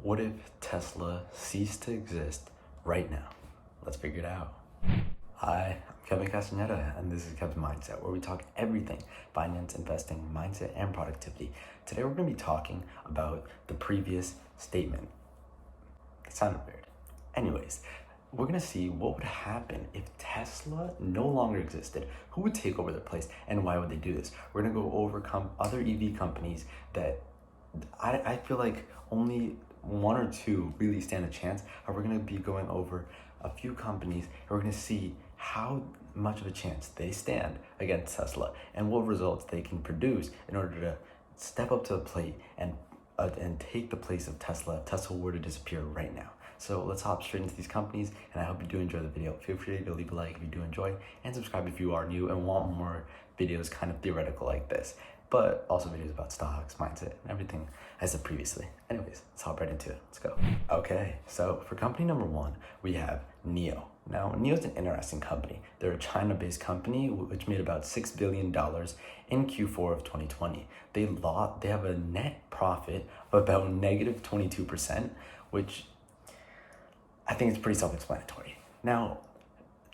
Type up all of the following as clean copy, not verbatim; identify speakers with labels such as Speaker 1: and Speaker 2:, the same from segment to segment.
Speaker 1: What if Tesla ceased to exist right now? Let's figure it out. Hi, I'm Kevin Castaneda, and this is Kevin's Mindset, where we talk everything finance, investing, mindset, and productivity. Today, we're going to be talking about the previous statement. It sounded weird. Anyways, we're going to see what would happen if Tesla no longer existed. Who would take over their place, and why would they do this? We're going to go over other EV companies that I feel like only one or two really stand a chance. And we're going to be going over a few companies, and we're going to see how much of a chance they stand against Tesla and what results they can produce in order to step up to the plate and take the place of Tesla if Tesla were to disappear right now. So let's hop straight into these companies, and I hope you do enjoy the video. Feel free to leave a like if you do enjoy, and subscribe if you are new and want more videos kind of theoretical like this, but also videos about stocks, mindset, and everything I said previously. Anyways, let's hop right into it. Let's go. Okay, so for company number one, we have NIO. Now, NIO is an interesting company. They're a China-based company which made about $6 billion in Q4 of 2020. They have a net profit of about negative 22%, which I think it's pretty self-explanatory. Now,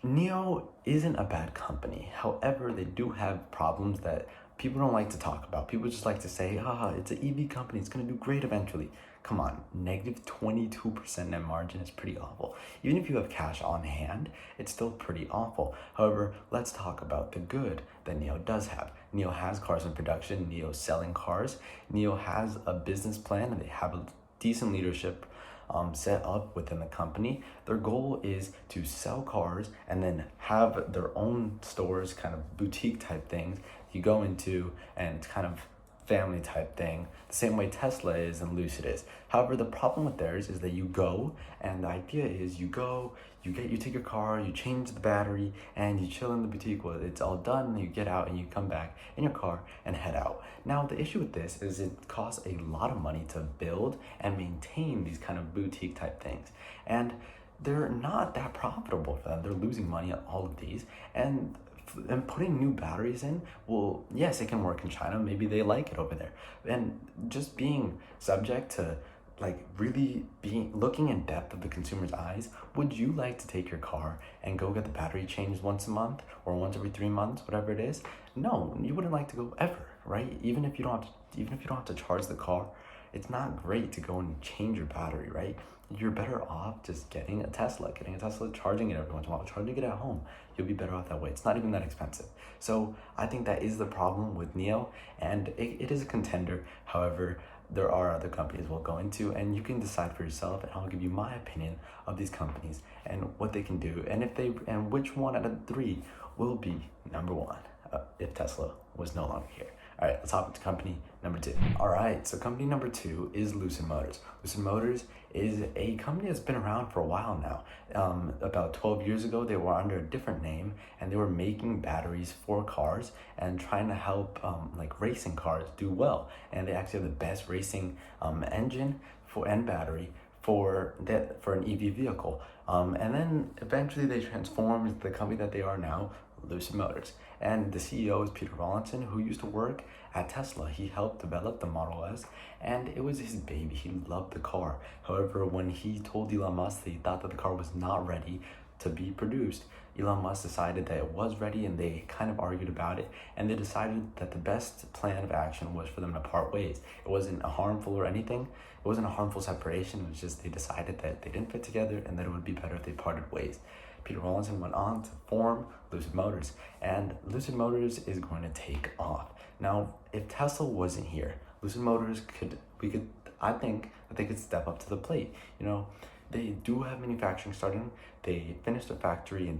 Speaker 1: NIO isn't a bad company. However, they do have problems that people don't like to talk about. People just like to say, it's an EV company, it's going to do great eventually. Come on, negative 22% net margin is pretty awful. Even if you have cash on hand, it's still pretty awful. However, let's talk about the good that NIO does have. NIO has cars in production, NIO's selling cars, NIO has a business plan, and they have a decent leadership set up within the company. Their goal is to sell cars and then have their own stores, kind of boutique type things you go into, and it's kind of family type thing, the same way Tesla is and Lucid is. However, the problem with theirs is that you go, and the idea is you take your car, you change the battery, and you chill in the boutique while it's all done, and you get out and you come back in your car and head out. Now, the issue with this is it costs a lot of money to build and maintain these kind of boutique type things. And they're not that profitable for them. They're losing money on all of these, and putting new batteries in, well, yes, it can work in China. Maybe they like it over there. And just being subject to really looking in depth of the consumer's eyes, would you like to take your car and go get the battery changed once a month or once every 3 months, whatever it is? No, you wouldn't like to go ever, right? Even if you don't have to charge the car, it's not great to go and change your battery, right? You're better off just getting a Tesla, charging it every once in a while, charging it at home. You'll be better off that way. It's not even that expensive. So I think that is the problem with NIO, and it is a contender. However, there are other companies we'll go into, and you can decide for yourself, and I'll give you my opinion of these companies and what they can do, and which one out of three will be number one if Tesla was no longer here. All right, let's hop into company number two. All right, so company number two is Lucid Motors. Lucid Motors is a company that's been around for a while now. About 12 years ago, they were under a different name, and they were making batteries for cars and trying to help racing cars do well. And they actually have the best racing engine and battery for an EV vehicle. And then eventually they transformed the company that they are now, Lucid Motors. And the CEO is Peter Rawlinson, who used to work at Tesla. He helped develop the Model S, and it was his baby. He loved the car. However, when he told Elon Musk that he thought that the car was not ready to be produced, Elon Musk decided that it was ready, and they kind of argued about it, and they decided that the best plan of action was for them to part ways. It wasn't a harmful or anything. It wasn't a harmful separation. It was just they decided that they didn't fit together and that it would be better if they parted ways. Peter Rawlinson went on to form Lucid Motors, and Lucid Motors is going to take off. Now, if Tesla wasn't here, Lucid Motors I think that they could step up to the plate. They do have manufacturing starting. They finished a factory in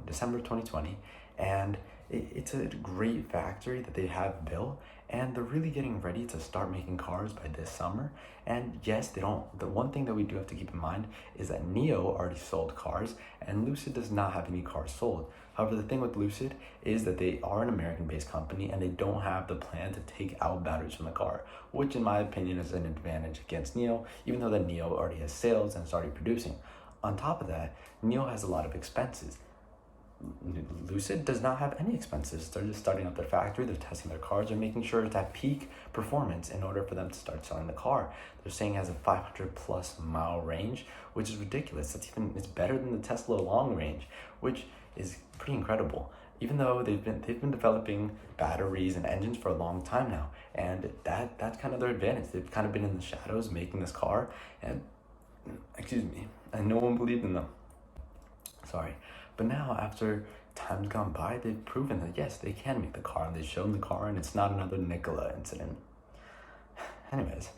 Speaker 1: December 2020, and it's a great factory that they have built, and they're really getting ready to start making cars by this summer. And yes, the one thing that we do have to keep in mind is that NIO already sold cars, and Lucid does not have any cars sold. However, the thing with Lucid is that they are an American-based company, and they don't have the plan to take out batteries from the car, which in my opinion is an advantage against NIO, even though that NIO already has sales and is already producing. On top of that, NIO has a lot of expenses. Lucid does not have any expenses. They're just starting up their factory, they're testing their cars, they're making sure it's at peak performance in order for them to start selling the car. They're saying it has a 500+ mile range, which is ridiculous. It's better than the Tesla long range, which is pretty incredible. Even though they've been developing batteries and engines for a long time now, and that's kind of their advantage. They've kind of been in the shadows making this car, and and no one believed in them. Sorry. But now, after time's gone by, they've proven that yes, they can make the car, and they've shown the car, and it's not another Nikola incident. Anyways,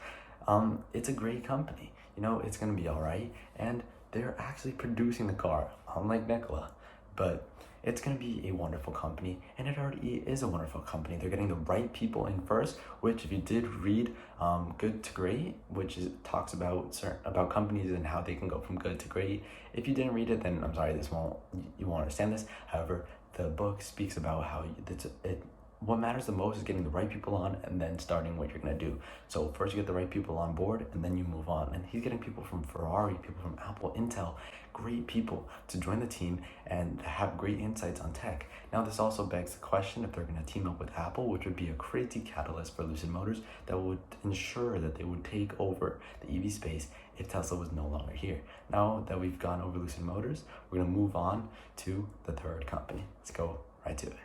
Speaker 1: it's a great company. It's gonna be all right, and they're actually producing the car, unlike Nikola. But it's going to be a wonderful company, and it already is a wonderful company. They're getting the right people in first, which if you did read Good to Great, which talks about companies and how they can go from good to great. If you didn't read it, then I'm sorry, you won't understand this. However, the book speaks about how what matters the most is getting the right people on and then starting what you're going to do. So first you get the right people on board and then you move on. And he's getting people from Ferrari, people from Apple, Intel, great people to join the team and have great insights on tech. Now this also begs the question if they're going to team up with Apple, which would be a crazy catalyst for Lucid Motors that would ensure that they would take over the EV space if Tesla was no longer here. Now that we've gone over Lucid Motors, we're going to move on to the third company. Let's go right to it.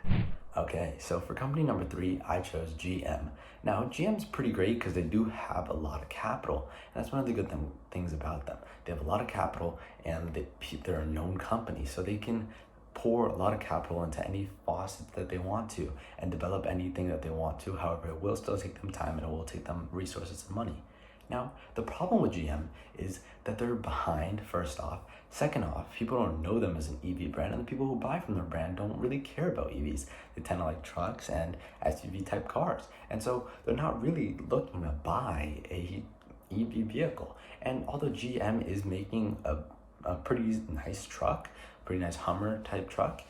Speaker 1: Okay, so for company number 3, I chose GM. Now, GM's pretty great because they do have a lot of capital. And that's one of the good things about them. They have a lot of capital, and they're a known company, so they can pour a lot of capital into any faucet that they want to and develop anything that they want to. However, it will still take them time, and it will take them resources and money. Now, the problem with GM is that they're behind, first off. Second off, people don't know them as an EV brand, and the people who buy from their brand don't really care about EVs. They tend to like trucks and SUV type cars. And so they're not really looking to buy a EV vehicle. And although GM is making a pretty nice truck, pretty nice Hummer type truck,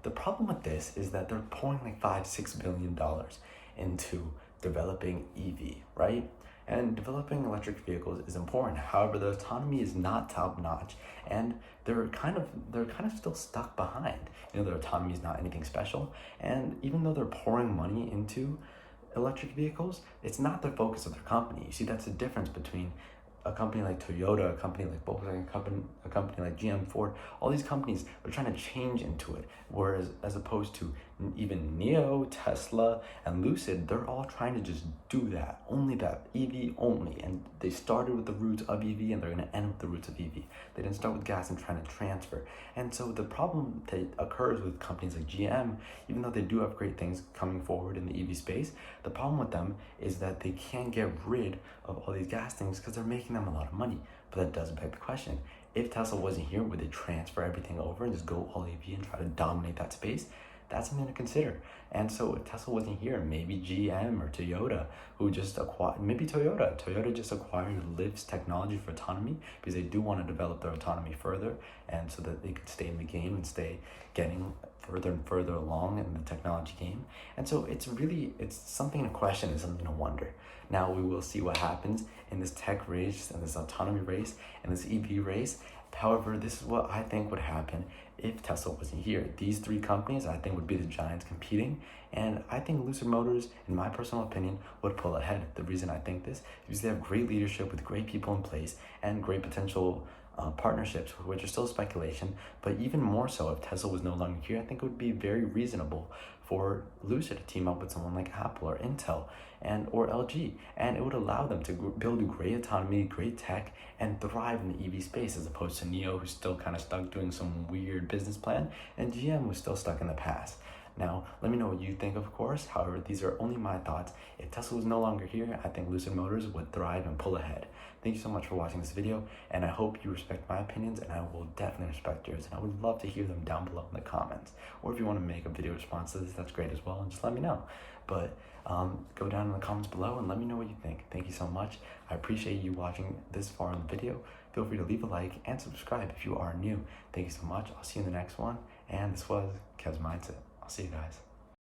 Speaker 1: the problem with this is that they're pouring like $5-6 billion into developing EV, right? And developing electric vehicles is important. However, the autonomy is not top notch, and they're kind of still stuck behind. Their autonomy is not anything special, and even though they're pouring money into electric vehicles, it's not the focus of their company. You see, that's the difference between a company like Toyota, a company like Volkswagen, a company like GM, Ford. All these companies are trying to change into it, whereas as opposed to even NIO, Tesla, and Lucid, they're all trying to just do that, only that, EV only. And they started with the roots of EV, and they're going to end with the roots of EV. They didn't start with gas and trying to transfer. And so the problem that occurs with companies like GM, even though they do have great things coming forward in the EV space, the problem with them is that they can't get rid of all these gas things because they're making them a lot of money. But that does beg the question, if Tesla wasn't here, would they transfer everything over and just go all EV and try to dominate that space? That's something to consider. And so if Tesla wasn't here, maybe GM or Toyota, who just acquired, maybe Toyota just acquired Lyft's technology for autonomy because they do want to develop their autonomy further, and so that they could stay in the game and stay getting further and further along in the technology game. And so it's something to question and something to wonder. Now we will see what happens in this tech race and this autonomy race and this EV race. However, this is what I think would happen if Tesla wasn't here. These 3 companies, I think, would be the giants competing, and I think Lucid Motors, in my personal opinion, would pull ahead. The reason I think this is because they have great leadership with great people in place and great potential partnerships, which are still speculation, but even more so if Tesla was no longer here, I think it would be very reasonable for Lucid to team up with someone like Apple or Intel or LG, and it would allow them to build great autonomy, great tech, and thrive in the EV space, as opposed to NIO, who's still kind of stuck doing some weird business plan, and GM was still stuck in the past. Now, let me know what you think, of course. However, these are only my thoughts. If Tesla was no longer here, I think Lucid Motors would thrive and pull ahead. Thank you so much for watching this video, and I hope you respect my opinions, and I will definitely respect yours, and I would love to hear them down below in the comments. Or if you want to make a video response to this, that's great as well, and just let me know. But go down in the comments below and let me know what you think. Thank you so much. I appreciate you watching this far in the video. Feel free to leave a like and subscribe if you are new. Thank you so much. I'll see you in the next one, and this was Kev's Mindset. I'll see you guys.